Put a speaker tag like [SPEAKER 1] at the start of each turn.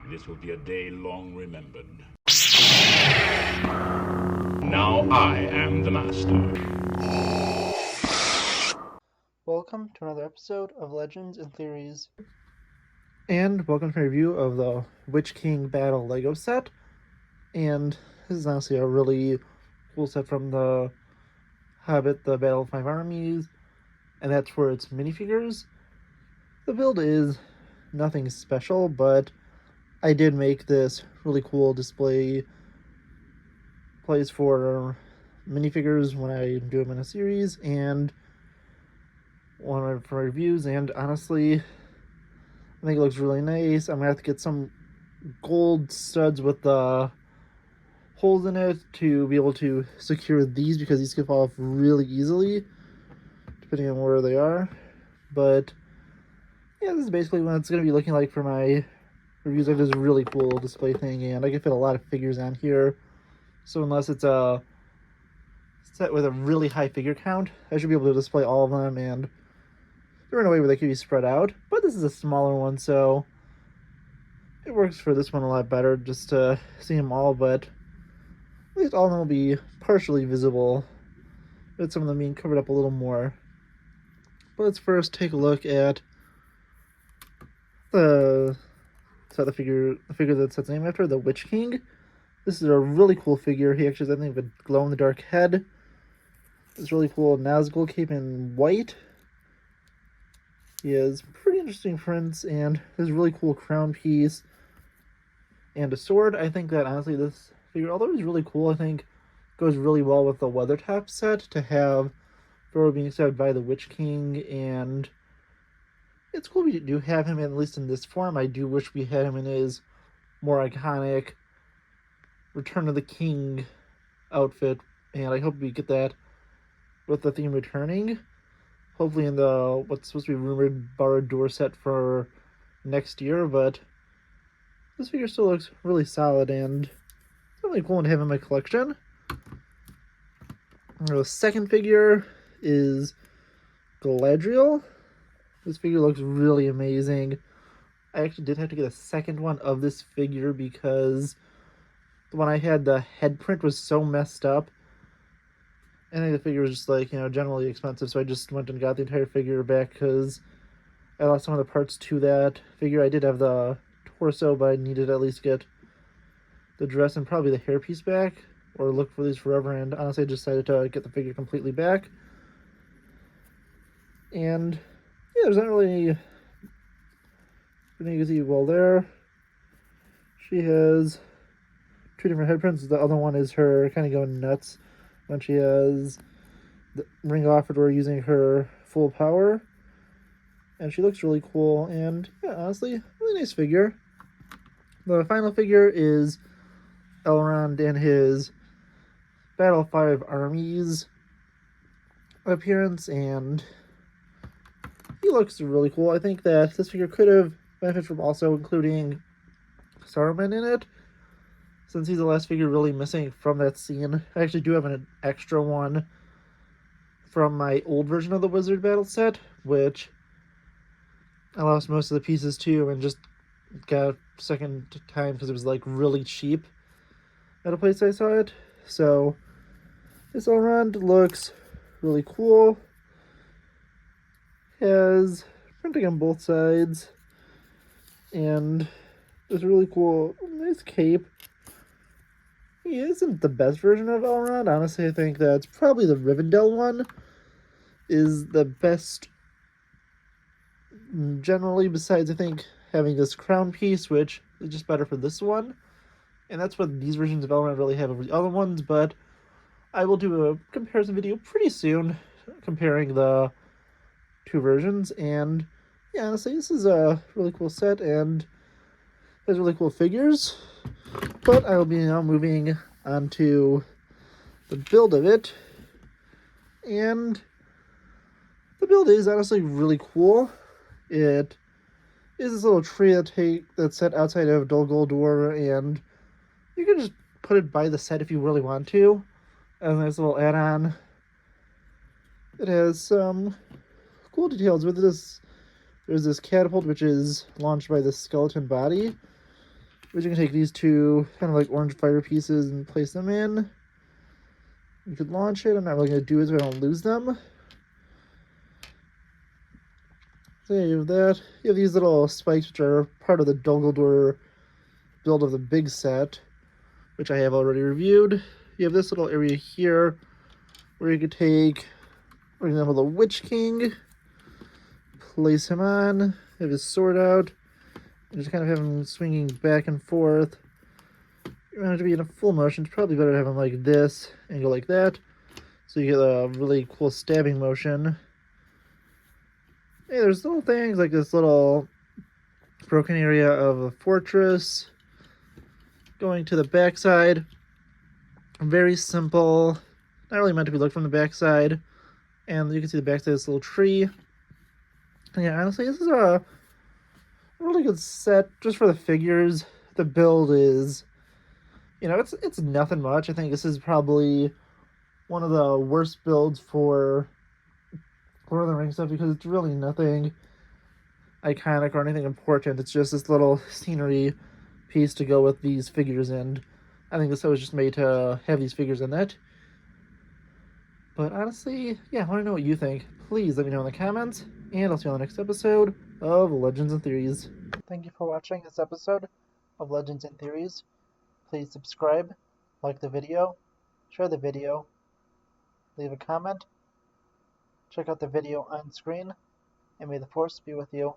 [SPEAKER 1] This will be a day long remembered. Now I am the master.
[SPEAKER 2] Welcome to another episode of Legends and Theories.
[SPEAKER 3] And welcome to a review of the Witch King Battle Lego set. And this is honestly a really cool set from the Hobbit, the Battle of Five Armies. And that's for its minifigures. The build is nothing special, but I did make this really cool display place for minifigures when I do them in a series and one for reviews. And honestly, I think it looks really nice. I'm gonna have to get some gold studs with the holes in it to be able to secure these, because these can fall off really easily depending on where they are. But yeah, this is basically what it's going to be looking like for my reviews of this really cool display thing, and I can fit a lot of figures on here. So unless it's a set with a really high figure count, I should be able to display all of them, and they're in a way where they can be spread out. But this is a smaller one, so it works for this one a lot better just to see them all, but at least all of them will be partially visible, with some of them being covered up a little more. But let's first take a look at the figure that's its name after, the Witch King. This is a really cool figure. He actually has, I think, a glow-in-the-dark head. This really cool Nazgul cape in white. He has pretty interesting prints and this really cool crown piece and a sword. I think that honestly this figure, although he's really cool, I think goes really well with the Weathertop set to have Frodo being stabbed by the Witch King, and it's cool we do have him at least in this form. I do wish we had him in his more iconic Return of the King outfit, and I hope we get that with the theme returning. Hopefully in the what's supposed to be rumored Barad-dûr set for next year, but this figure still looks really solid and it's really cool to have in my collection. The second figure is Galadriel. This figure looks really amazing. I actually did have to get a second one of this figure because the one I had, the head print was so messed up. And I think the figure was just like, generally expensive, so I just went and got the entire figure back because I lost some of the parts to that figure. I did have the torso, but I needed to at least get the dress and probably the hairpiece back, or look for these forever, and honestly I decided to get the figure completely back. And yeah, there's not really anything you can see well there. She has two different head prints. The other one is her kind of going nuts when she has the ring off it or using her full power. And she looks really cool, and yeah, honestly, really nice figure. The final figure is Elrond in his Battle of Five Armies appearance, and he looks really cool. I think that this figure could have benefited from also including Saruman in it, since he's the last figure really missing from that scene. I actually do have an extra one from my old version of the Wizard Battle set, which I lost most of the pieces to and just got a second time because it was like really cheap at a place I saw it. So this Elrond looks really cool. Has printing on both sides and this really cool, nice cape. He isn't the best version of Elrond. Honestly, I think that's probably the Rivendell one is the best generally, besides I think having this crown piece, which is just better for this one. And that's what these versions of Elrond really have over the other ones, but I will do a comparison video pretty soon comparing the two versions. And yeah, honestly, this is a really cool set and has really cool figures. But I will be now moving on to the build of it. And the build is honestly really cool. It is this little tree that's set outside of Dol Guldur, and you can just put it by the set if you really want to. As a nice little add-on. It has some cool details with this. There's this catapult which is launched by this skeleton body. But you can take these two kind of like orange fire pieces and place them in. You could launch it. I'm not really going to do it so I don't lose them. So yeah, you have that. You have these little spikes, which are part of the Dumbledore build of the big set, which I have already reviewed. You have this little area here where you could take, for example, the Witch King, place him on, have his sword out, and just kind of have him swinging back and forth. You want it to be in a full motion. It's probably better to have him like this and go like that, so you get a really cool stabbing motion. Hey, there's little things like this little broken area of a fortress. Going to the backside, very simple. Not really meant to be looked from the backside. And you can see the backside of this little tree. And yeah, honestly, this is a really good set just for the figures. The build is, it's nothing much. I think this is probably one of the worst builds for Lord of the Rings stuff because it's really nothing iconic or anything important. It's just this little scenery piece to go with these figures, and I think this set was just made to have these figures in it. But honestly, yeah, I want to know what you think. Please let me know in the comments, and I'll see you on the next episode of Legends and Theories.
[SPEAKER 2] Thank you for watching this episode of Legends and Theories. Please subscribe, like the video, share the video, leave a comment, check out the video on screen, and may the Force be with you.